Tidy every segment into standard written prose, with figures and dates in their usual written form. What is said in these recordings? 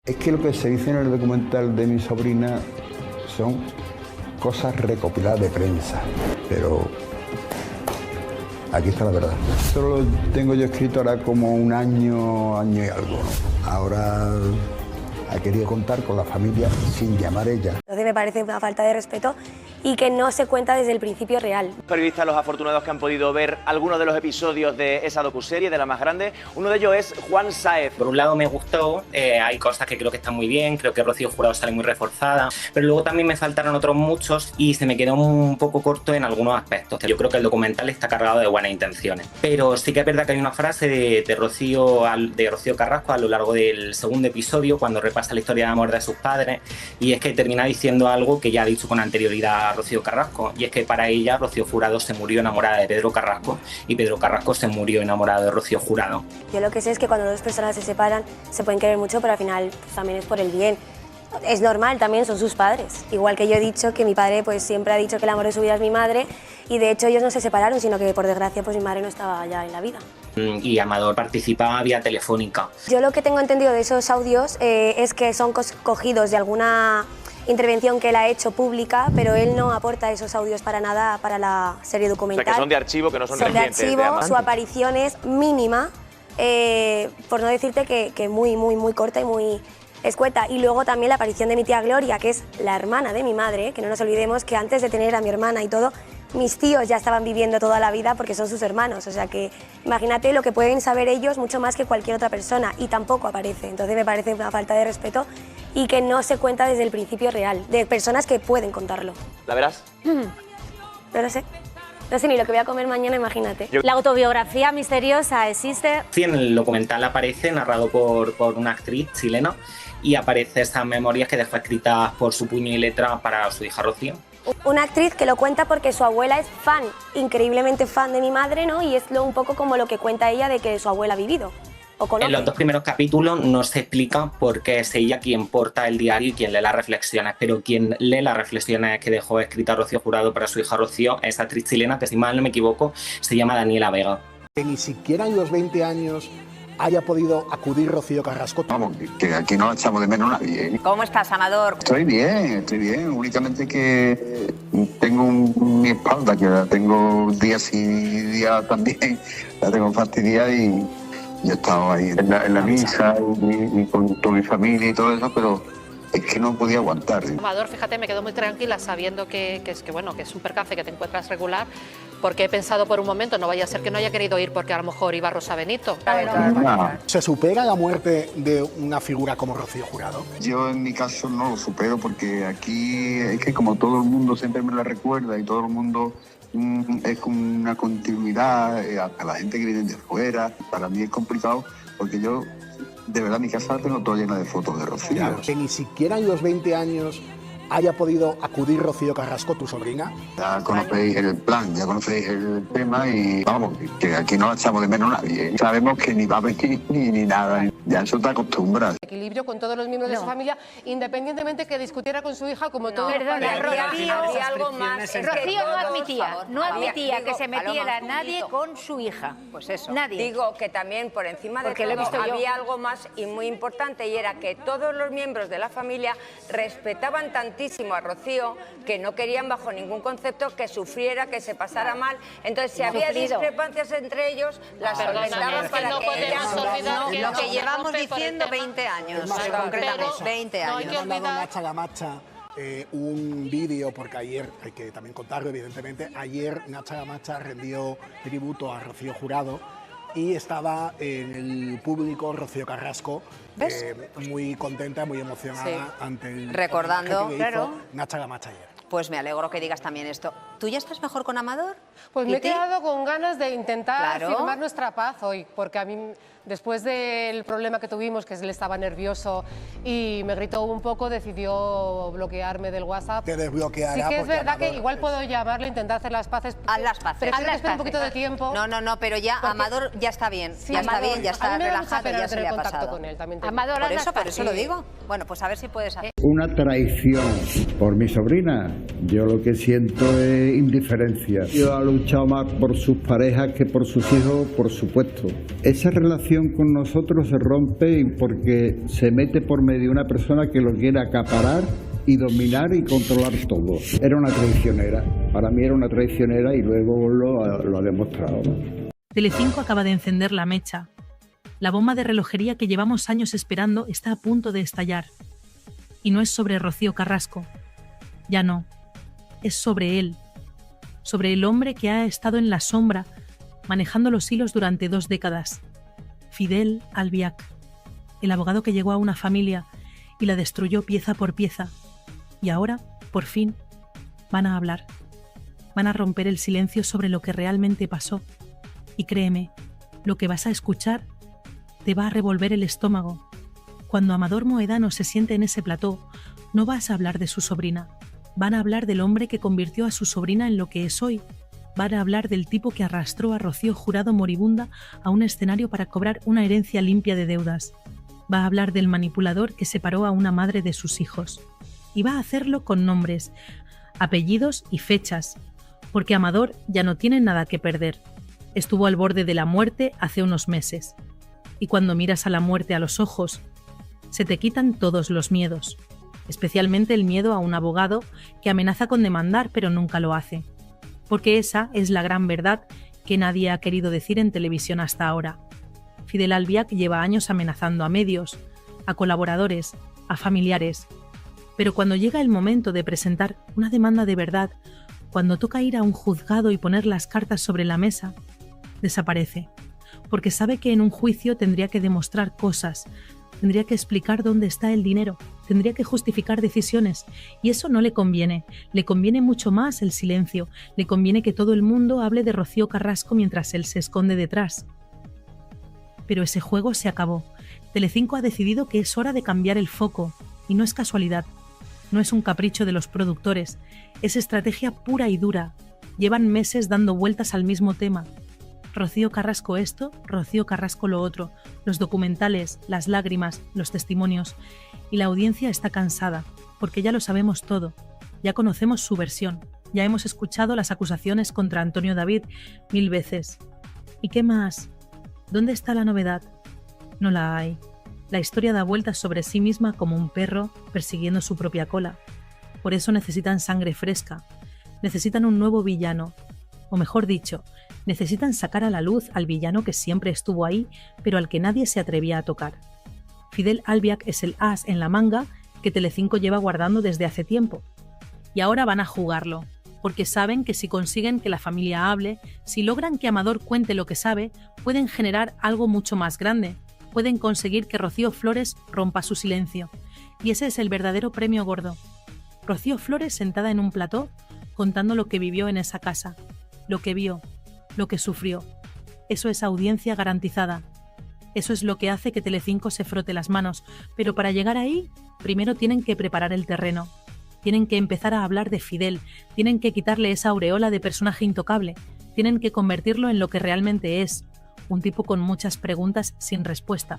Es que lo que se dice en el documental de mi sobrina son cosas recopiladas de prensa, pero aquí está la verdad. Esto lo tengo yo escrito ahora como un año y algo, ¿no? Ahora ha querido contar con la familia sin llamar ella. Entonces me parece una falta de respeto y que no se cuenta desde el principio real. Periodistas, los afortunados que han podido ver algunos de los episodios de esa docuserie, de La Más Grande, uno de ellos es Juan Sáez. Por un lado me gustó, hay cosas que creo que están muy bien, creo que Rocío Jurado sale muy reforzada, pero luego también me faltaron otros muchos y se me quedó un poco corto en algunos aspectos. Yo creo que el documental está cargado de buenas intenciones, pero sí que es verdad que hay una frase de Rocío Carrasco a lo largo del segundo episodio, cuando repasa la historia de amor de sus padres, y es que termina diciendo algo que ya ha dicho con anterioridad Rocío Carrasco, y es que para ella Rocío Jurado se murió enamorada de Pedro Carrasco y Pedro Carrasco se murió enamorado de Rocío Jurado. Yo lo que sé es que cuando dos personas se separan se pueden querer mucho, pero al final pues, también es por el bien. Es normal, también son sus padres. Igual que yo he dicho que mi padre pues siempre ha dicho que el amor de su vida es mi madre, y de hecho ellos no se separaron, sino que por desgracia pues mi madre no estaba ya en la vida. Y Amador participaba vía telefónica. Yo lo que tengo entendido de esos audios es que son cogidos de alguna intervención que él ha hecho pública, pero él no aporta esos audios para nada para la serie documental. O sea, que son de archivo, que no son recientes. Son de archivo, de su aparición es mínima, por no decirte que muy corta y muy escueta. Y luego también la aparición de mi tía Gloria, que es la hermana de mi madre, que no nos olvidemos que antes de tener a mi hermana y todo, mis tíos ya estaban viviendo toda la vida porque son sus hermanos, o sea que imagínate lo que pueden saber ellos mucho más que cualquier otra persona, y tampoco aparece. Entonces me parece una falta de respeto y que no se cuenta desde el principio real, de personas que pueden contarlo. ¿La verás? No lo sé. No sé ni lo que voy a comer mañana, imagínate. La autobiografía misteriosa existe. Sí, en el documental aparece, narrado por una actriz chilena, y aparece esas memorias que dejó escritas por su puño y letra para su hija Rocío. Una actriz que lo cuenta porque su abuela es fan, increíblemente fan de mi madre, ¿no? Y es un poco como lo que cuenta ella de que su abuela ha vivido. En los dos primeros capítulos no se explica por qué es ella quien porta el diario y quien lee las reflexiones, pero quien lee las reflexiones que dejó escrita Rocío Jurado para su hija Rocío es actriz chilena que, si mal no me equivoco, se llama Daniela Vega. Que ni siquiera en los 20 años haya podido acudir Rocío Carrasco. Vamos, que aquí no echamos de menos a nadie, ¿eh? ¿Cómo estás, Amador? Estoy bien. Únicamente que tengo mi espalda, que la tengo día sí, día también, la tengo fastidiada, y yo he estado ahí en la misa y con toda mi familia y todo eso, pero es que no podía aguantar. Amador, fíjate, me quedo muy tranquila sabiendo que es un percance, que te encuentras regular, porque he pensado por un momento, no vaya a ser que no haya querido ir porque a lo mejor iba Rosa Benito. No. ¿Se supera la muerte de una figura como Rocío Jurado? Yo en mi caso no lo supero, porque aquí es que como todo el mundo siempre me la recuerda y todo el mundo es como una continuidad, a la gente que viene de fuera, para mí es complicado porque yo, de verdad, mi casa tengo toda llena de fotos de Rocío. Claro, que ni siquiera en los 20 años haya podido acudir Rocío Carrasco, tu sobrina. Ya conocéis el plan, ya conocéis el tema, y vamos, que aquí no echamos de menos a nadie. Sabemos que ni va a venir ni nada, ya eso te acostumbras. Equilibrio con todos los miembros de su familia, independientemente que discutiera con su hija, como todo. Perdona, Rocío, algo más. Rocío no admitía que se metiera nadie con su hija. Pues eso. Nadie. Digo que también por encima de todo había algo más y muy importante, y era que todos los miembros de la familia respetaban tantísimo a Rocío que no querían bajo ningún concepto que sufriera, que se pasara mal. Entonces, si había discrepancias entre ellos, las solventaban para que ella lo que llevamos diciendo 20 años, concretamente 20 años. Nos ha dado Nacha Gamacha un vídeo, porque ayer, hay que también contarlo evidentemente, ayer Nacha Gamacha rendió tributo a Rocío Jurado y estaba en el público Rocío Carrasco, muy contenta, muy emocionada ante el recordando, que hizo Nacha Gamacha ayer. Pues me alegro que digas también esto. ¿Tú ya estás mejor con Amador? Pues me he quedado con ganas de intentar firmar nuestra paz hoy, porque a mí, después del problema que tuvimos, que él estaba nervioso y me gritó un poco, decidió bloquearme del WhatsApp. Te desbloqueará. Sí que es verdad que igual puedo llamarle, intentar hacer las paces. Haz las paces. Prefiero que espere un poquito de tiempo. No, pero ya Amador ya está bien. Sí, ya está bien, ya está relajado, ya se le ha pasado. Con él, también Amador, por eso lo digo. Bueno, pues a ver si puedes hacer. Una traición por mi sobrina. Yo lo que siento es indiferencia. Yo ha luchado más por sus parejas que por sus hijos, por supuesto. Esa relación con nosotros se rompe porque se mete por medio una persona que lo quiere acaparar y dominar y controlar todo. Era una traicionera. Para mí era una traicionera y luego lo ha demostrado, ¿no? Telecinco acaba de encender la mecha. La bomba de relojería que llevamos años esperando está a punto de estallar. Y no es sobre Rocío Carrasco. Ya no. Es sobre él. Sobre el hombre que ha estado en la sombra, manejando los hilos durante 2 décadas. Fidel Albiac. El abogado que llegó a una familia y la destruyó pieza por pieza. Y ahora, por fin, van a hablar. Van a romper el silencio sobre lo que realmente pasó. Y créeme, lo que vas a escuchar te va a revolver el estómago. Cuando Amador Moedano se siente en ese plató, no vas a hablar de su sobrina. Van a hablar del hombre que convirtió a su sobrina en lo que es hoy. Van a hablar del tipo que arrastró a Rocío Jurado moribunda a un escenario para cobrar una herencia limpia de deudas. Va a hablar del manipulador que separó a una madre de sus hijos. Y va a hacerlo con nombres, apellidos y fechas, porque Amador ya no tiene nada que perder. Estuvo al borde de la muerte hace unos meses. Y cuando miras a la muerte a los ojos, se te quitan todos los miedos, especialmente el miedo a un abogado que amenaza con demandar pero nunca lo hace. Porque esa es la gran verdad que nadie ha querido decir en televisión hasta ahora. Fidel Albiac lleva años amenazando a medios, a colaboradores, a familiares. Pero cuando llega el momento de presentar una demanda de verdad, cuando toca ir a un juzgado y poner las cartas sobre la mesa, desaparece. Porque sabe que en un juicio tendría que demostrar cosas, tendría que explicar dónde está el dinero, tendría que justificar decisiones, y eso no le conviene mucho más el silencio, le conviene que todo el mundo hable de Rocío Carrasco mientras él se esconde detrás. Pero ese juego se acabó. Telecinco ha decidido que es hora de cambiar el foco, y no es casualidad, no es un capricho de los productores, es estrategia pura y dura. Llevan meses dando vueltas al mismo tema. Rocío Carrasco esto, Rocío Carrasco lo otro, los documentales, las lágrimas, los testimonios. Y la audiencia está cansada, porque ya lo sabemos todo, ya conocemos su versión, ya hemos escuchado las acusaciones contra Antonio David 1000 veces. ¿Y qué más? ¿Dónde está la novedad? No la hay. La historia da vueltas sobre sí misma como un perro persiguiendo su propia cola. Por eso necesitan sangre fresca, necesitan un nuevo villano, o mejor dicho, necesitan sacar a la luz al villano que siempre estuvo ahí, pero al que nadie se atrevía a tocar. Fidel Albiac es el as en la manga que Telecinco lleva guardando desde hace tiempo. Y ahora van a jugarlo, porque saben que si consiguen que la familia hable, si logran que Amador cuente lo que sabe, pueden generar algo mucho más grande. Pueden conseguir que Rocío Flores rompa su silencio. Y ese es el verdadero premio gordo. Rocío Flores sentada en un plató, contando lo que vivió en esa casa, lo que vio, lo que sufrió. Eso es audiencia garantizada. Eso es lo que hace que Telecinco se frote las manos. Pero para llegar ahí, primero tienen que preparar el terreno. Tienen que empezar a hablar de Fidel. Tienen que quitarle esa aureola de personaje intocable. Tienen que convertirlo en lo que realmente es. Un tipo con muchas preguntas sin respuesta.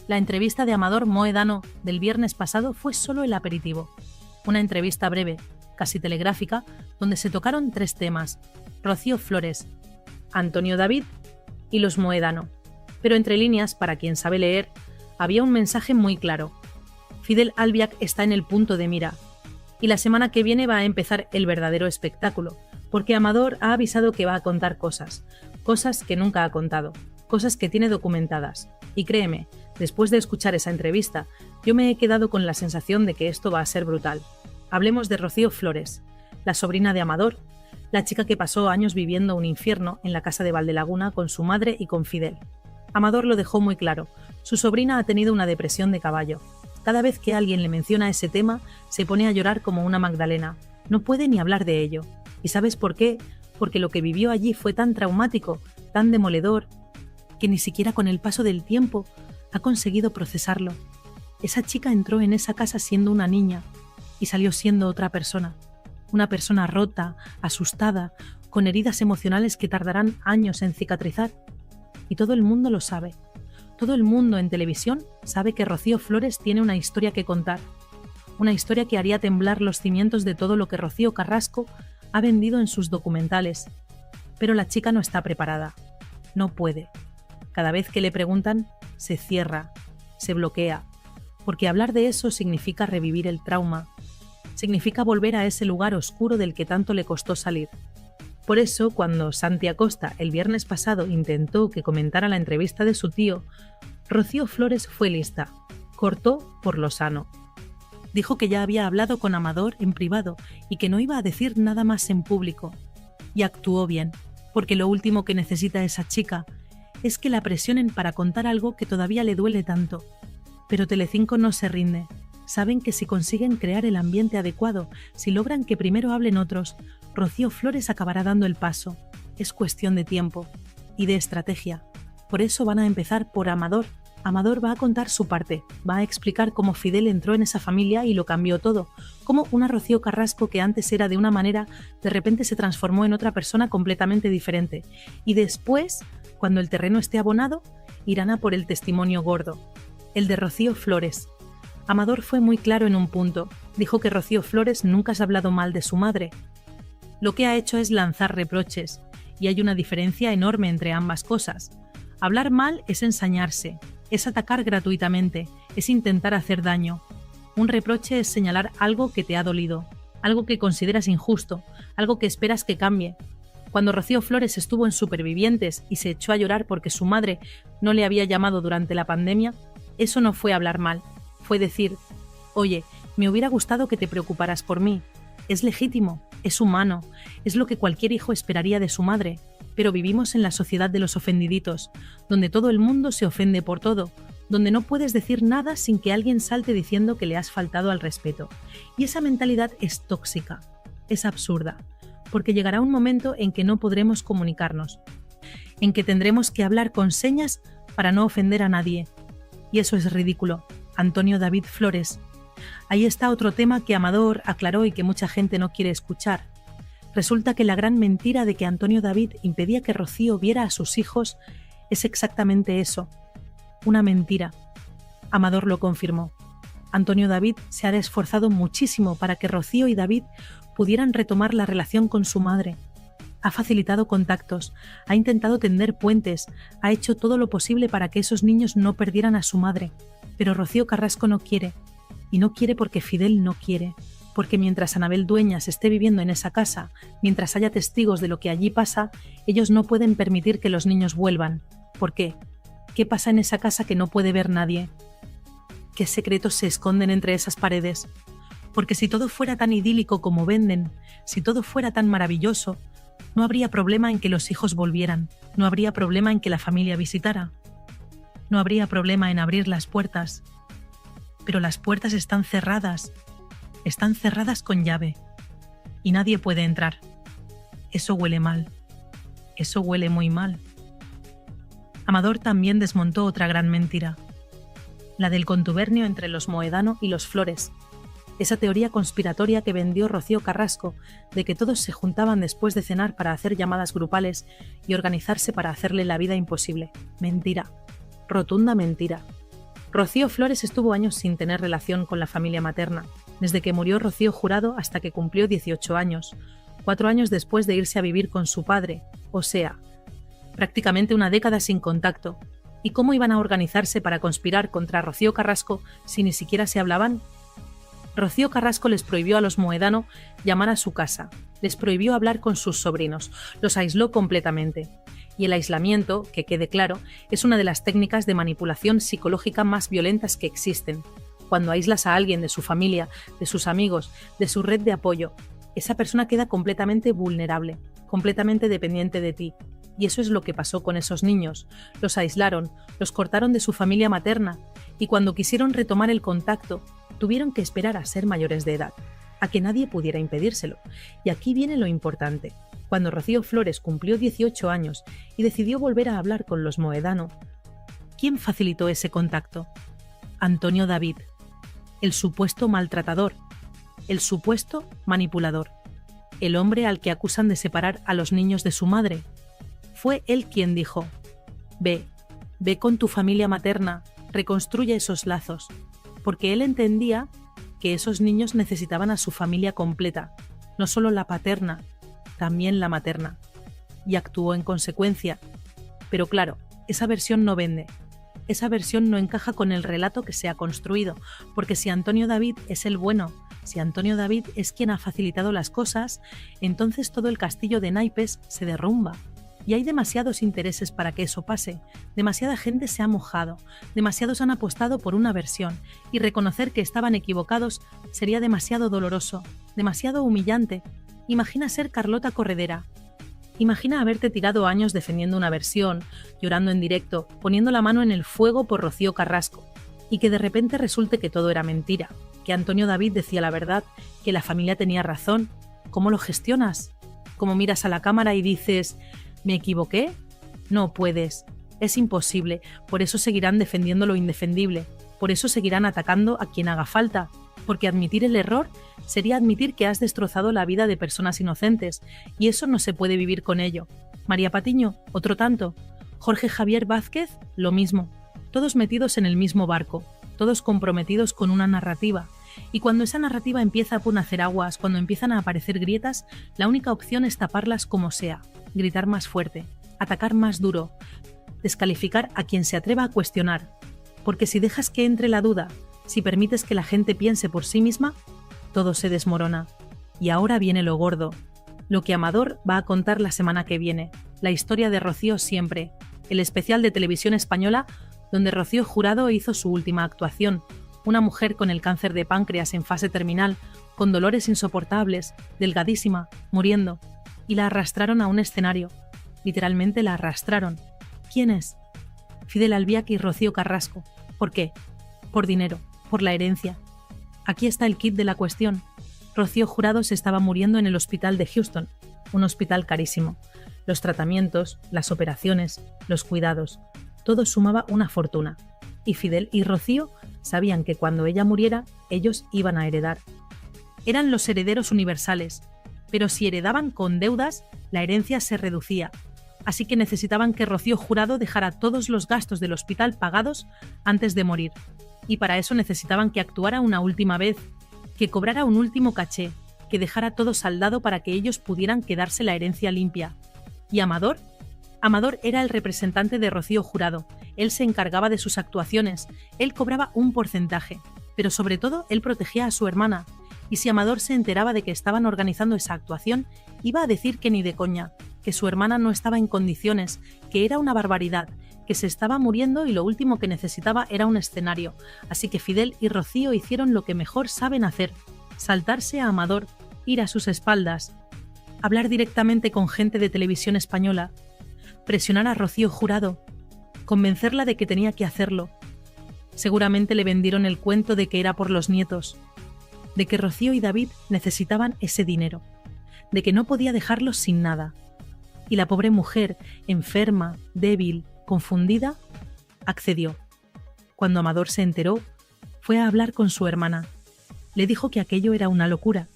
La entrevista de Amador Moedano del viernes pasado fue solo el aperitivo. Una entrevista breve, casi telegráfica, donde se tocaron 3 temas: Rocío Flores, Antonio David y los Moedano. Pero entre líneas, para quien sabe leer, había un mensaje muy claro. Fidel Albiac está en el punto de mira. Y la semana que viene va a empezar el verdadero espectáculo, porque Amador ha avisado que va a contar cosas que nunca ha contado, cosas que tiene documentadas. Y créeme, después de escuchar esa entrevista, yo me he quedado con la sensación de que esto va a ser brutal. Hablemos de Rocío Flores, la sobrina de Amador, la chica que pasó años viviendo un infierno en la casa de Valdelaguna con su madre y con Fidel. Amador lo dejó muy claro, su sobrina ha tenido una depresión de caballo. Cada vez que alguien le menciona ese tema, se pone a llorar como una Magdalena. No puede ni hablar de ello. ¿Y sabes por qué? Porque lo que vivió allí fue tan traumático, tan demoledor, que ni siquiera con el paso del tiempo ha conseguido procesarlo. Esa chica entró en esa casa siendo una niña y salió siendo otra persona. Una persona rota, asustada, con heridas emocionales que tardarán años en cicatrizar. Y todo el mundo lo sabe. Todo el mundo en televisión sabe que Rocío Flores tiene una historia que contar. Una historia que haría temblar los cimientos de todo lo que Rocío Carrasco ha vendido en sus documentales, pero la chica no está preparada, no puede. Cada vez que le preguntan, se cierra, se bloquea, porque hablar de eso significa revivir el trauma, significa volver a ese lugar oscuro del que tanto le costó salir. Por eso, cuando Santi Acosta el viernes pasado intentó que comentara la entrevista de su tío, Rocío Flores fue lista, cortó por lo sano. Dijo que ya había hablado con Amador en privado y que no iba a decir nada más en público. Y actuó bien, porque lo último que necesita esa chica es que la presionen para contar algo que todavía le duele tanto. Pero Telecinco no se rinde. Saben que si consiguen crear el ambiente adecuado, si logran que primero hablen otros, Rocío Flores acabará dando el paso. Es cuestión de tiempo y de estrategia. Por eso van a empezar por Amador. Amador va a contar su parte, va a explicar cómo Fidel entró en esa familia y lo cambió todo, cómo una Rocío Carrasco que antes era de una manera, de repente se transformó en otra persona completamente diferente. Y después, cuando el terreno esté abonado, irán a por el testimonio gordo, el de Rocío Flores. Amador fue muy claro en un punto, dijo que Rocío Flores nunca ha hablado mal de su madre. Lo que ha hecho es lanzar reproches, y hay una diferencia enorme entre ambas cosas. Hablar mal es ensañarse, es atacar gratuitamente, es intentar hacer daño. Un reproche es señalar algo que te ha dolido, algo que consideras injusto, algo que esperas que cambie. Cuando Rocío Flores estuvo en Supervivientes y se echó a llorar porque su madre no le había llamado durante la pandemia, eso no fue hablar mal, fue decir, oye, me hubiera gustado que te preocuparas por mí. Es legítimo, es humano, es lo que cualquier hijo esperaría de su madre, pero vivimos en la sociedad de los ofendiditos, donde todo el mundo se ofende por todo, donde no puedes decir nada sin que alguien salte diciendo que le has faltado al respeto. Y esa mentalidad es tóxica, es absurda, porque llegará un momento en que no podremos comunicarnos, en que tendremos que hablar con señas para no ofender a nadie. Y eso es ridículo. Antonio David Flores. Ahí está otro tema que Amador aclaró y que mucha gente no quiere escuchar. Resulta que la gran mentira de que Antonio David impedía que Rocío viera a sus hijos es exactamente eso, una mentira. Amador lo confirmó. Antonio David se ha esforzado muchísimo para que Rocío y David pudieran retomar la relación con su madre. Ha facilitado contactos, ha intentado tender puentes, ha hecho todo lo posible para que esos niños no perdieran a su madre. Pero Rocío Carrasco no quiere. Y no quiere porque Fidel no quiere. Porque mientras Anabel Dueñas esté viviendo en esa casa, mientras haya testigos de lo que allí pasa, ellos no pueden permitir que los niños vuelvan. ¿Por qué? ¿Qué pasa en esa casa que no puede ver nadie? ¿Qué secretos se esconden entre esas paredes? Porque si todo fuera tan idílico como venden, si todo fuera tan maravilloso, no habría problema en que los hijos volvieran, no habría problema en que la familia visitara, no habría problema en abrir las puertas. Pero las puertas están cerradas con llave, y nadie puede entrar. Eso huele mal, eso huele muy mal. Amador también desmontó otra gran mentira, la del contubernio entre los Mohedano y los Flores, esa teoría conspiratoria que vendió Rocío Carrasco de que todos se juntaban después de cenar para hacer llamadas grupales y organizarse para hacerle la vida imposible. Mentira, rotunda mentira. Rocío Flores estuvo años sin tener relación con la familia materna, desde que murió Rocío Jurado hasta que cumplió 18 años, 4 años después de irse a vivir con su padre, o sea, prácticamente una década sin contacto. ¿Y cómo iban a organizarse para conspirar contra Rocío Carrasco si ni siquiera se hablaban? Rocío Carrasco les prohibió a los Mohedano llamar a su casa, les prohibió hablar con sus sobrinos, los aisló completamente. Y el aislamiento, que quede claro, es una de las técnicas de manipulación psicológica más violentas que existen. Cuando aíslas a alguien de su familia, de sus amigos, de su red de apoyo, esa persona queda completamente vulnerable, completamente dependiente de ti. Y eso es lo que pasó con esos niños. Los aislaron, los cortaron de su familia materna, y cuando quisieron retomar el contacto, tuvieron que esperar a ser mayores de edad, a que nadie pudiera impedírselo. Y aquí viene lo importante. Cuando Rocío Flores cumplió 18 años y decidió volver a hablar con los Mohedano, ¿quién facilitó ese contacto? Antonio David, el supuesto maltratador, el supuesto manipulador, el hombre al que acusan de separar a los niños de su madre. Fue él quien dijo, ve con tu familia materna, reconstruye esos lazos, porque él entendía que esos niños necesitaban a su familia completa, no solo la paterna, también la materna, y actuó en consecuencia. Pero claro, esa versión no vende. Esa versión no encaja con el relato que se ha construido, porque si Antonio David es el bueno, si Antonio David es quien ha facilitado las cosas, entonces todo el castillo de naipes se derrumba. Y hay demasiados intereses para que eso pase, demasiada gente se ha mojado, demasiados han apostado por una versión, y reconocer que estaban equivocados sería demasiado doloroso, demasiado humillante. Imagina ser Carlota Corredera. Imagina haberte tirado años defendiendo una versión, llorando en directo, poniendo la mano en el fuego por Rocío Carrasco, y que de repente resulte que todo era mentira, que Antonio David decía la verdad, que la familia tenía razón. ¿Cómo lo gestionas? ¿Cómo miras a la cámara y dices, ¿me equivoqué? No puedes, es imposible, por eso seguirán defendiendo lo indefendible, por eso seguirán atacando a quien haga falta, porque admitir el error sería admitir que has destrozado la vida de personas inocentes, y eso no se puede vivir con ello. María Patiño, otro tanto. Jorge Javier Vázquez, lo mismo. Todos metidos en el mismo barco, todos comprometidos con una narrativa. Y cuando esa narrativa empieza a hacer aguas, cuando empiezan a aparecer grietas, la única opción es taparlas como sea, gritar más fuerte, atacar más duro, descalificar a quien se atreva a cuestionar. Porque si dejas que entre la duda, si permites que la gente piense por sí misma, todo se desmorona. Y ahora viene lo gordo, lo que Amador va a contar la semana que viene, la historia de Rocío Siempre, el especial de Televisión Española donde Rocío Jurado hizo su última actuación, una mujer con el cáncer de páncreas en fase terminal, con dolores insoportables, delgadísima, muriendo, y la arrastraron a un escenario. Literalmente la arrastraron. ¿Quiénes? Fidel Albiac y Rocío Carrasco. ¿Por qué? Por dinero, por la herencia. Aquí está el kit de la cuestión. Rocío Jurado se estaba muriendo en el hospital de Houston, un hospital carísimo. Los tratamientos, las operaciones, los cuidados, todo sumaba una fortuna. Y Fidel y Rocío sabían que cuando ella muriera, ellos iban a heredar. Eran los herederos universales, pero si heredaban con deudas, la herencia se reducía. Así que necesitaban que Rocío Jurado dejara todos los gastos del hospital pagados antes de morir. Y para eso necesitaban que actuara una última vez, que cobrara un último caché, que dejara todo saldado para que ellos pudieran quedarse la herencia limpia. ¿Y Amador? Amador era el representante de Rocío Jurado. Él se encargaba de sus actuaciones, él cobraba un porcentaje, pero sobre todo él protegía a su hermana. Y si Amador se enteraba de que estaban organizando esa actuación, iba a decir que ni de coña, que su hermana no estaba en condiciones, que era una barbaridad, que se estaba muriendo y lo último que necesitaba era un escenario. Así que Fidel y Rocío hicieron lo que mejor saben hacer, saltarse a Amador, ir a sus espaldas, hablar directamente con gente de Televisión Española, presionar a Rocío Jurado, convencerla de que tenía que hacerlo. Seguramente le vendieron el cuento de que era por los nietos, de que Rocío y David necesitaban ese dinero, de que no podía dejarlos sin nada. Y la pobre mujer, enferma, débil, confundida, accedió. Cuando Amador se enteró, fue a hablar con su hermana. Le dijo que aquello era una locura,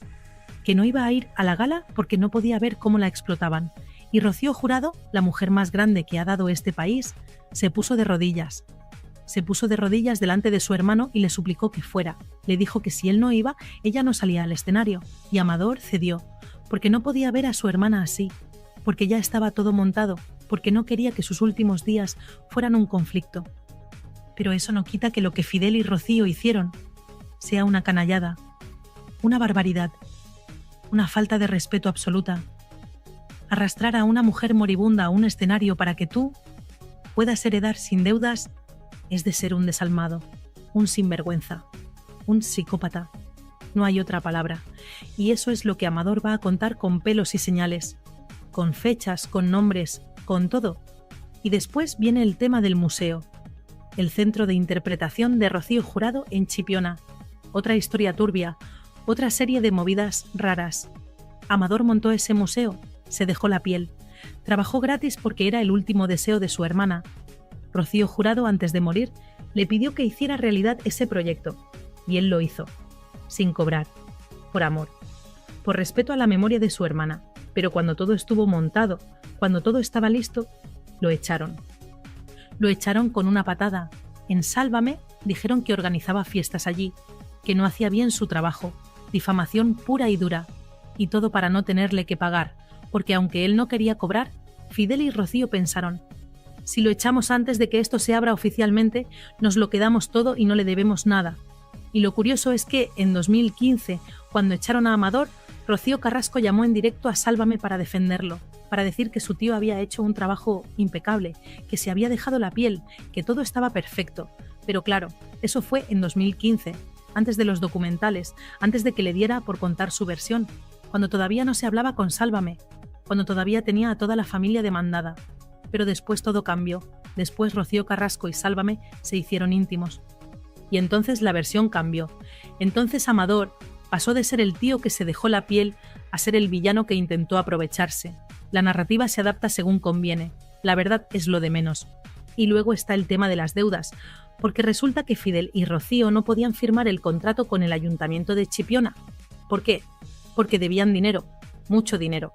que no iba a ir a la gala porque no podía ver cómo la explotaban. Y Rocío Jurado, la mujer más grande que ha dado este país, se puso de rodillas. Se puso de rodillas delante de su hermano y le suplicó que fuera. Le dijo que si él no iba, ella no salía al escenario. Y Amador cedió, porque no podía ver a su hermana así, porque ya estaba todo montado, porque no quería que sus últimos días fueran un conflicto. Pero eso no quita que lo que Fidel y Rocío hicieron sea una canallada, una barbaridad, una falta de respeto absoluta. Arrastrar a una mujer moribunda a un escenario para que tú puedas heredar sin deudas es de ser un desalmado, un sinvergüenza, un psicópata. No hay otra palabra. Y eso es lo que Amador va a contar con pelos y señales, con fechas, con nombres, con todo. Y después viene el tema del museo, el centro de interpretación de Rocío Jurado en Chipiona. Otra historia turbia, otra serie de movidas raras. Amador montó ese museo, se dejó la piel. Trabajó gratis porque era el último deseo de su hermana. Rocío Jurado, antes de morir, le pidió que hiciera realidad ese proyecto. Y él lo hizo, sin cobrar, por amor, por respeto a la memoria de su hermana. Pero cuando todo estuvo montado, cuando todo estaba listo, lo echaron. Lo echaron con una patada. En Sálvame dijeron que organizaba fiestas allí, que no hacía bien su trabajo, difamación pura y dura, y todo para no tenerle que pagar, porque aunque él no quería cobrar, Fidel y Rocío pensaron: si lo echamos antes de que esto se abra oficialmente, nos lo quedamos todo y no le debemos nada. Y lo curioso es que en 2015, cuando echaron a Amador, Rocío Carrasco llamó en directo a Sálvame para defenderlo, para decir que su tío había hecho un trabajo impecable, que se había dejado la piel, que todo estaba perfecto. Pero claro, eso fue en 2015, antes de los documentales, antes de que le diera por contar su versión, cuando todavía no se hablaba con Sálvame, cuando todavía tenía a toda la familia demandada. Pero después todo cambió, después Rocío Carrasco y Sálvame se hicieron íntimos. Y entonces la versión cambió. Entonces Amador pasó de ser el tío que se dejó la piel a ser el villano que intentó aprovecharse. La narrativa se adapta según conviene, la verdad es lo de menos. Y luego está el tema de las deudas, porque resulta que Fidel y Rocío no podían firmar el contrato con el Ayuntamiento de Chipiona. ¿Por qué? Porque debían dinero, mucho dinero,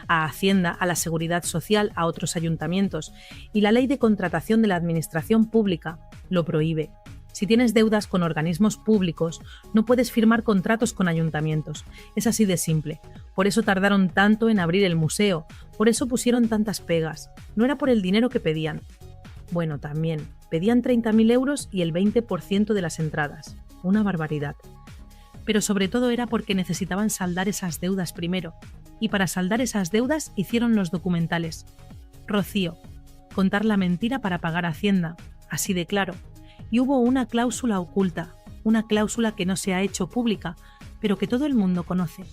a Hacienda, a la Seguridad Social, a otros ayuntamientos, y la ley de contratación de la administración pública lo prohíbe. Si tienes deudas con organismos públicos, no puedes firmar contratos con ayuntamientos. Es así de simple. Por eso tardaron tanto en abrir el museo, por eso pusieron tantas pegas. No era por el dinero que pedían. Bueno, también, pedían 30.000 euros y el 20% de las entradas. Una barbaridad. Pero sobre todo era porque necesitaban saldar esas deudas primero. Y para saldar esas deudas hicieron los documentales. Rocío, contar la mentira para pagar Hacienda, así de claro. Y hubo una cláusula oculta, una cláusula que no se ha hecho pública, pero que todo el mundo conoce.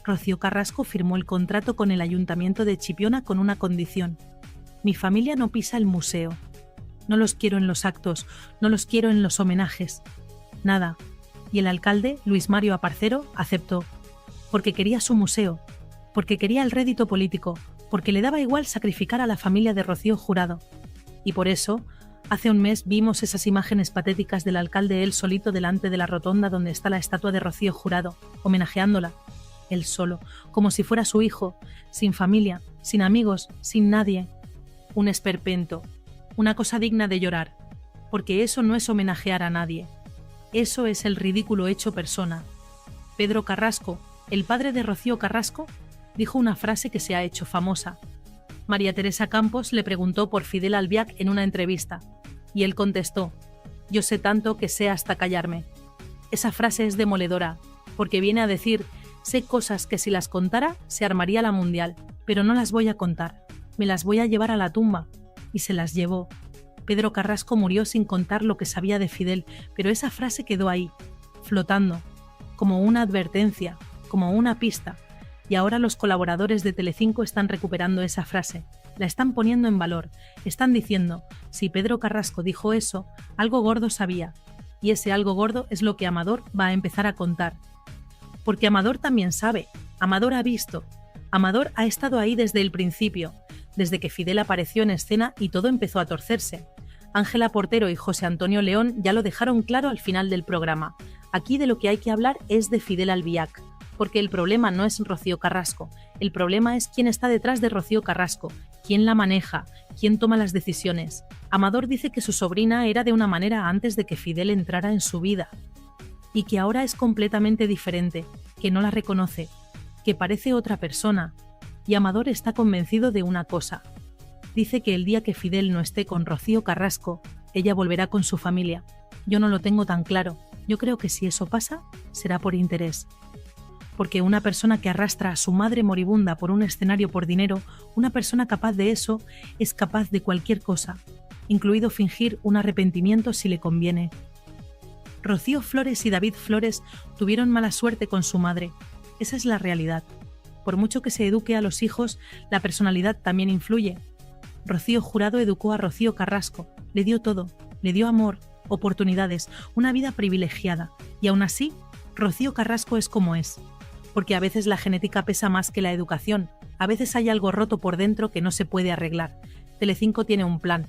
Rocío Carrasco firmó el contrato con el Ayuntamiento de Chipiona con una condición: mi familia no pisa el museo. No los quiero en los actos, no los quiero en los homenajes. Nada. Y el alcalde, Luis Mario Aparcero, aceptó, porque quería su museo, porque quería el rédito político, porque le daba igual sacrificar a la familia de Rocío Jurado. Y por eso, hace un mes vimos esas imágenes patéticas del alcalde él solito delante de la rotonda donde está la estatua de Rocío Jurado, homenajeándola, él solo, como si fuera su hijo, sin familia, sin amigos, sin nadie. Un esperpento, una cosa digna de llorar, porque eso no es homenajear a nadie. Eso es el ridículo hecho persona. Pedro Carrasco, el padre de Rocío Carrasco, dijo una frase que se ha hecho famosa. María Teresa Campos le preguntó por Fidel Albiac en una entrevista, y él contestó: yo sé tanto que sé hasta callarme. Esa frase es demoledora, porque viene a decir: sé cosas que si las contara se armaría la mundial, pero no las voy a contar, me las voy a llevar a la tumba. Y se las llevó. Pedro Carrasco murió sin contar lo que sabía de Fidel, pero esa frase quedó ahí, flotando, como una advertencia, como una pista. Y ahora los colaboradores de Telecinco están recuperando esa frase, la están poniendo en valor, están diciendo: si Pedro Carrasco dijo eso, algo gordo sabía, y ese algo gordo es lo que Amador va a empezar a contar. Porque Amador también sabe, Amador ha visto, Amador ha estado ahí desde el principio, desde que Fidel apareció en escena y todo empezó a torcerse. Ángela Portero y José Antonio León ya lo dejaron claro al final del programa. Aquí de lo que hay que hablar es de Fidel Albiac, porque el problema no es Rocío Carrasco, el problema es quién está detrás de Rocío Carrasco, quién la maneja, quién toma las decisiones. Amador dice que su sobrina era de una manera antes de que Fidel entrara en su vida, y que ahora es completamente diferente, que no la reconoce, que parece otra persona. Y Amador está convencido de una cosa. Dice que el día que Fidel no esté con Rocío Carrasco, ella volverá con su familia. Yo no lo tengo tan claro. Yo creo que si eso pasa, será por interés. Porque una persona que arrastra a su madre moribunda por un escenario por dinero, una persona capaz de eso, es capaz de cualquier cosa, incluido fingir un arrepentimiento si le conviene. Rocío Flores y David Flores tuvieron mala suerte con su madre. Esa es la realidad. Por mucho que se eduque a los hijos, la personalidad también influye. Rocío Jurado educó a Rocío Carrasco, le dio todo, le dio amor, oportunidades, una vida privilegiada, y aún así, Rocío Carrasco es como es. Porque a veces la genética pesa más que la educación, a veces hay algo roto por dentro que no se puede arreglar. Telecinco tiene un plan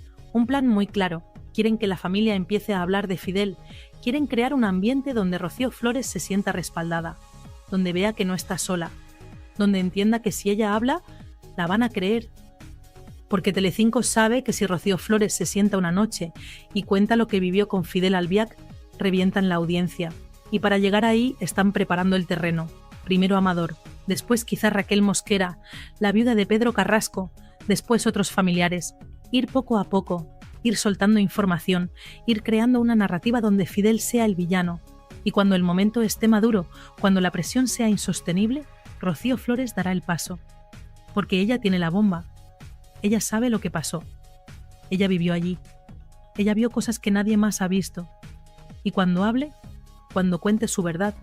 muy claro. Quieren que la familia empiece a hablar de Fidel, quieren crear un ambiente donde Rocío Flores se sienta respaldada, donde vea que no está sola, donde entienda que si ella habla, la van a creer. Porque Telecinco sabe que si Rocío Flores se sienta una noche y cuenta lo que vivió con Fidel Albiac, revientan la audiencia. Y para llegar ahí están preparando el terreno. Primero Amador, después quizá Raquel Mosquera, la viuda de Pedro Carrasco, después otros familiares, ir poco a poco, ir soltando información, ir creando una narrativa donde Fidel sea el villano, y cuando el momento esté maduro, cuando la presión sea insostenible, Rocío Flores dará el paso, porque ella tiene la bomba, ella sabe lo que pasó, ella vivió allí, ella vio cosas que nadie más ha visto, y cuando hable, cuando cuente su verdad,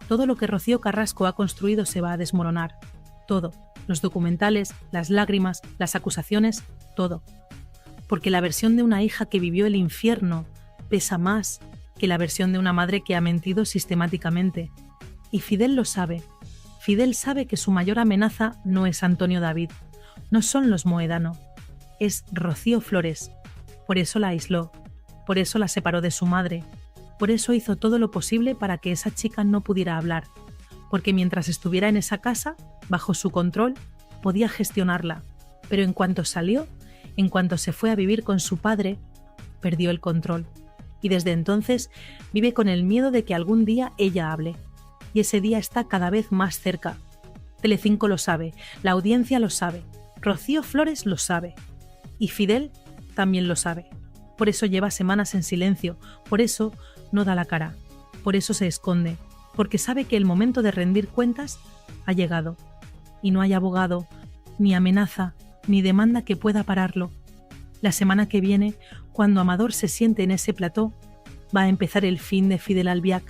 todo lo que Rocío Carrasco ha construido se va a desmoronar, todo, los documentales, las lágrimas, las acusaciones, todo, porque la versión de una hija que vivió el infierno pesa más que la versión de una madre que ha mentido sistemáticamente, y Fidel lo sabe. Fidel sabe que su mayor amenaza no es Antonio David, no son los Mohedano, es Rocío Flores. Por eso la aisló, por eso la separó de su madre, por eso hizo todo lo posible para que esa chica no pudiera hablar, porque mientras estuviera en esa casa, bajo su control, podía gestionarla, pero en cuanto salió, en cuanto se fue a vivir con su padre, perdió el control, y desde entonces vive con el miedo de que algún día ella hable. Y ese día está cada vez más cerca. Telecinco lo sabe, la audiencia lo sabe, Rocío Flores lo sabe, y Fidel también lo sabe. Por eso lleva semanas en silencio, por eso no da la cara, por eso se esconde, porque sabe que el momento de rendir cuentas ha llegado, y no hay abogado, ni amenaza, ni demanda que pueda pararlo. La semana que viene, cuando Amador se siente en ese plató, va a empezar el fin de Fidel Albiac,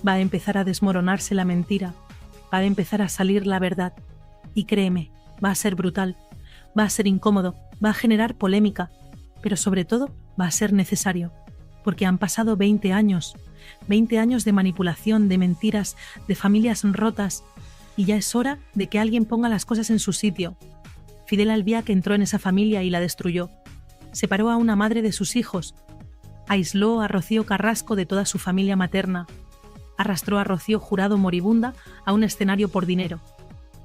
va a empezar a desmoronarse la mentira, va a empezar a salir la verdad. Y créeme, va a ser brutal, va a ser incómodo, va a generar polémica, pero sobre todo va a ser necesario, porque han pasado 20 años de manipulación, de mentiras, de familias rotas, y ya es hora de que alguien ponga las cosas en su sitio. Fidel Albiac entró en esa familia y la destruyó. Separó a una madre de sus hijos, aisló a Rocío Carrasco de toda su familia materna, arrastró a Rocío Jurado moribunda a un escenario por dinero,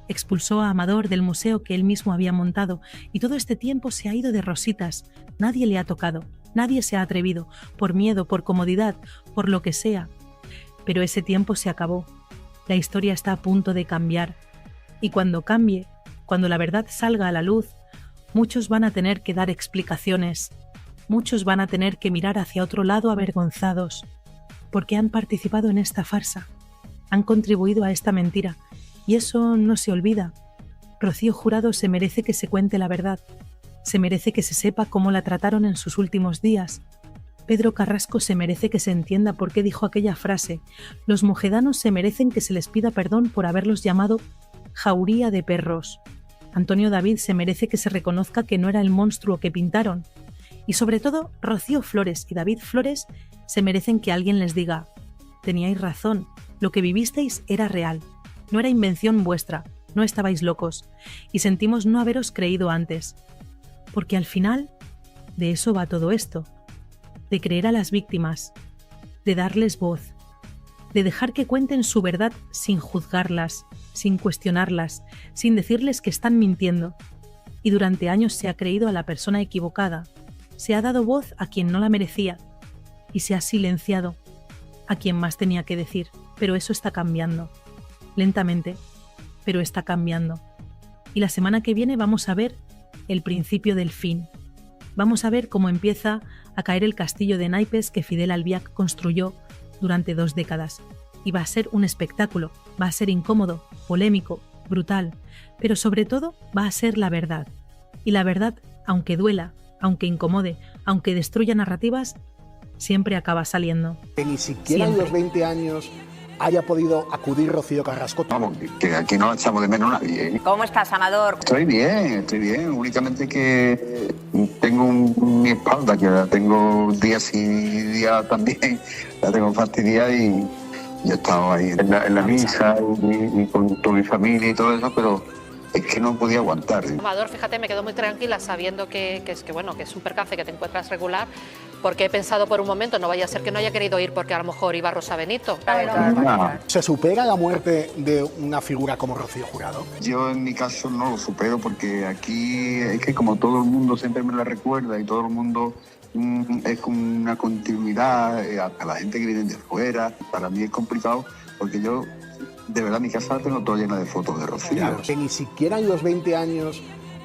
expulsó a Amador del museo que él mismo había montado, y todo este tiempo se ha ido de rositas, nadie le ha tocado, nadie se ha atrevido, por miedo, por comodidad, por lo que sea. Pero ese tiempo se acabó, la historia está a punto de cambiar, y cuando cambie, cuando la verdad salga a la luz, muchos van a tener que dar explicaciones, muchos van a tener que mirar hacia otro lado avergonzados, porque han participado en esta farsa, han contribuido a esta mentira, y eso no se olvida. Rocío Jurado se merece que se cuente la verdad, se merece que se sepa cómo la trataron en sus últimos días. Pedro Carrasco se merece que se entienda por qué dijo aquella frase. Los mojedanos se merecen que se les pida perdón por haberlos llamado jauría de perros. Antonio David se merece que se reconozca que no era el monstruo que pintaron. Y sobre todo, Rocío Flores y David Flores se merecen que alguien les diga: teníais razón, lo que vivisteis era real, no era invención vuestra, no estabais locos, y sentimos no haberos creído antes. Porque al final, de eso va todo esto, de creer a las víctimas, de darles voz, de dejar que cuenten su verdad sin juzgarlas, sin cuestionarlas, sin decirles que están mintiendo. Y durante años se ha creído a la persona equivocada, se ha dado voz a quien no la merecía, y se ha silenciado a quien más tenía que decir. Pero eso está cambiando, lentamente, pero está cambiando. Y la semana que viene vamos a ver el principio del fin. Vamos a ver cómo empieza a caer el castillo de naipes que Fidel Albiac construyó durante 2 décadas. Y va a ser un espectáculo, va a ser incómodo, polémico, brutal, pero sobre todo va a ser la verdad. Y la verdad, aunque duela, aunque incomode, aunque destruya narrativas, siempre acaba saliendo. Que ni siquiera en los 20 años haya podido acudir Rocío Carrasco. Vamos, que aquí no echamos de menos a nadie, ¿eh? ¿Cómo estás, Amador? Estoy bien. Únicamente que tengo mi espalda, que la tengo día sí, día también, la tengo fastidiada, y yo he estado ahí en la misa y con toda mi familia y todo eso, pero es que no podía aguantar. Amador, fíjate, me quedo muy tranquila sabiendo que es un percance, que te encuentras regular, porque he pensado por un momento, no vaya a ser que no haya querido ir porque a lo mejor iba Rosa Benito. ¿Se supera la muerte de una figura como Rocío Jurado? Yo en mi caso no lo supero, porque aquí es que como todo el mundo siempre me la recuerda y todo el mundo es una continuidad a la gente que viene de fuera. Para mí es complicado porque yo, de verdad, mi casa la tengo toda llena de fotos de Rocío. Claro, que ni siquiera en los 20 años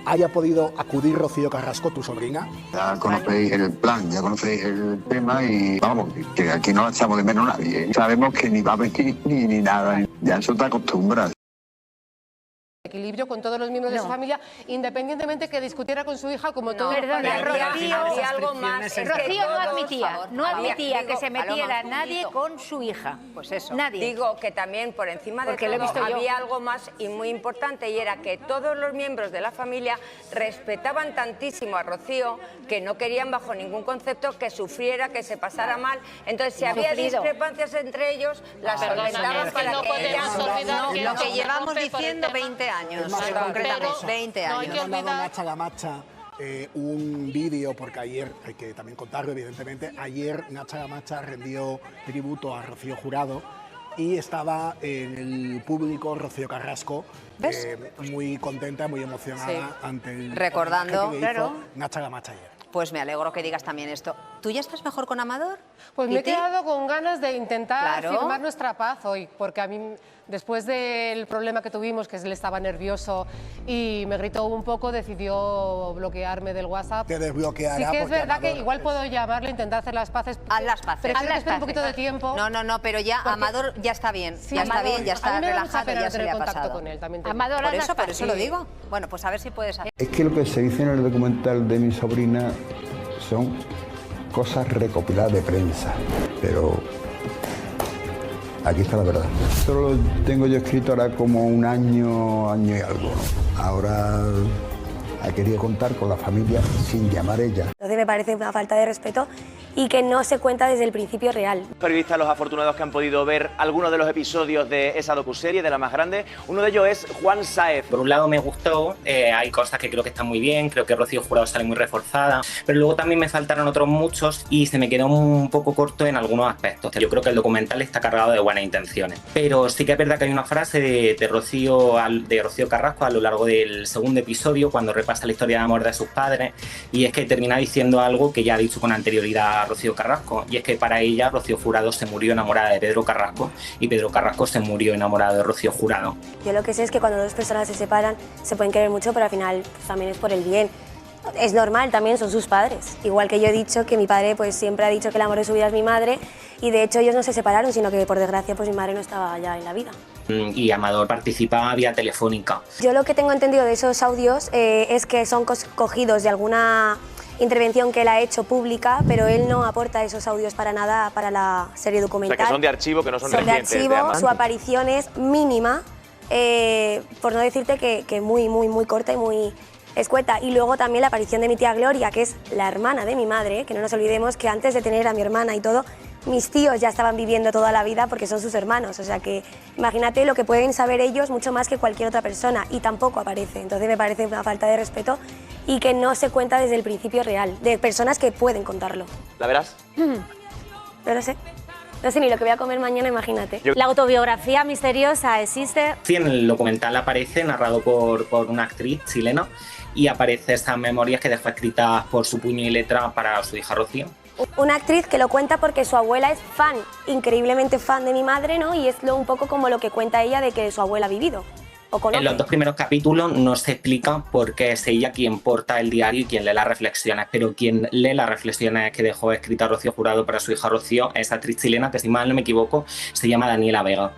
haya podido acudir Rocío Carrasco, tu sobrina. Ya conocéis el plan, ya conocéis el tema y vamos, que aquí no la echamos de menos nadie. Sabemos que ni va a venir ni nada, ya eso te acostumbras. Equilibrio con todos los miembros de su familia, independientemente que discutiera con su hija, como todo. Perdona, Rocío, algo más. Rocío no admitía que se metiera nadie con su hija. Pues eso. Nadie. Digo que también por encima de Porque lo he todo visto yo. había algo más y muy importante, y era que todos los miembros de la familia respetaban tantísimo a Rocío que no querían bajo ningún concepto que sufriera, que se pasara mal. Entonces, si había discrepancias entre ellos, las solventaban para que ella lo que llevamos diciendo 20 años, concretamente 20 años. Me ha mandado Nacha Gamacha un vídeo, porque ayer, hay que también contarlo evidentemente, ayer Nacha Gamacha rendió tributo a Rocío Jurado y estaba en el público Rocío Carrasco, muy contenta, muy emocionada ante el recordando, homenaje que le hizo Nacha Gamacha ayer. Pues me alegro que digas también esto. ¿Tú ya estás mejor con Amador? Pues me he quedado con ganas de intentar Claro. firmar nuestra paz hoy, porque a mí, después del problema que tuvimos, que él estaba nervioso y me gritó un poco, decidió bloquearme del WhatsApp. Te desbloqueará. Sí que es porque verdad que Amador igual puedo llamarle, intentar hacer las paces. Haz las paces. Prefiero que espere un poquito de tiempo. No, pero ya Porque- Amador ya está bien. Sí, ya está Amador. bien, ya A está mí me da mucha relajado, pena ya no se tener le ha contacto pasado. con él, también te digo. Amador, Por eso lo Sí. digo. Bueno, pues a ver si puedes hacer. Es que lo que se dice en el documental de mi sobrina son cosas recopiladas de prensa, pero aquí está la verdad. Esto lo tengo yo escrito ahora como un año y algo. Ahora ha querido contar con la familia sin llamar ella. Entonces me parece una falta de respeto y que no se cuenta desde el principio real. Periodistas, los afortunados que han podido ver algunos de los episodios de esa docuserie, de La Más Grande. Uno de ellos es Juan Sáez. Por un lado me gustó, hay cosas que creo que están muy bien, creo que Rocío Jurado sale muy reforzada, pero luego también me faltaron otros muchos y se me quedó un poco corto en algunos aspectos. Yo creo que el documental está cargado de buenas intenciones, pero sí que es verdad que hay una frase de Rocío Carrasco a lo largo del segundo episodio, cuando repasa la historia de amor de sus padres, y es que termina diciendo algo que ya ha dicho con anterioridad Rocío Carrasco, y es que para ella Rocío Jurado se murió enamorada de Pedro Carrasco y Pedro Carrasco se murió enamorado de Rocío Jurado. Yo lo que sé es que cuando dos personas se separan se pueden querer mucho, pero al final pues, también es por el bien. Es normal, también son sus padres. Igual que yo he dicho que mi padre pues siempre ha dicho que el amor de su vida es mi madre, y de hecho ellos no se separaron, sino que por desgracia pues mi madre no estaba ya en la vida. Y Amador participaba vía telefónica. Yo lo que tengo entendido de esos audios es que son cogidos de alguna intervención que él ha hecho pública, pero él no aporta esos audios para nada para la serie O documental. sea, que son de archivo, que no son de recientes. de archivo, ambas. su aparición es mínima, por no decirte que muy corta y muy escueta. Y luego también la aparición de mi tía Gloria, que es la hermana de mi madre, que no nos olvidemos que antes de tener a mi hermana y todo, mis tíos ya estaban viviendo toda la vida porque son sus hermanos. O sea que imagínate lo que pueden saber ellos mucho más que cualquier otra persona, y tampoco aparece. Entonces me parece una falta de respeto y que no se cuenta desde el principio real, de personas que pueden contarlo. ¿La verás? No lo sé. No sé ni lo que voy a comer mañana, imagínate. La autobiografía misteriosa existe. Sí, en el documental aparece narrado por una actriz chilena y aparece estas memorias que dejó escritas por su puño y letra para su hija Rocío. Una actriz que lo cuenta porque su abuela es fan, increíblemente fan de mi madre, ¿no? Y es un poco como lo que cuenta ella de que su abuela ha vivido o conoce. En los dos primeros capítulos no se explica por qué es ella quien porta el diario y quien lee las reflexiones, pero quien lee las reflexiones que dejó escrita Rocío Jurado para su hija Rocío es actriz chilena que, si mal no me equivoco, se llama Daniela Vega.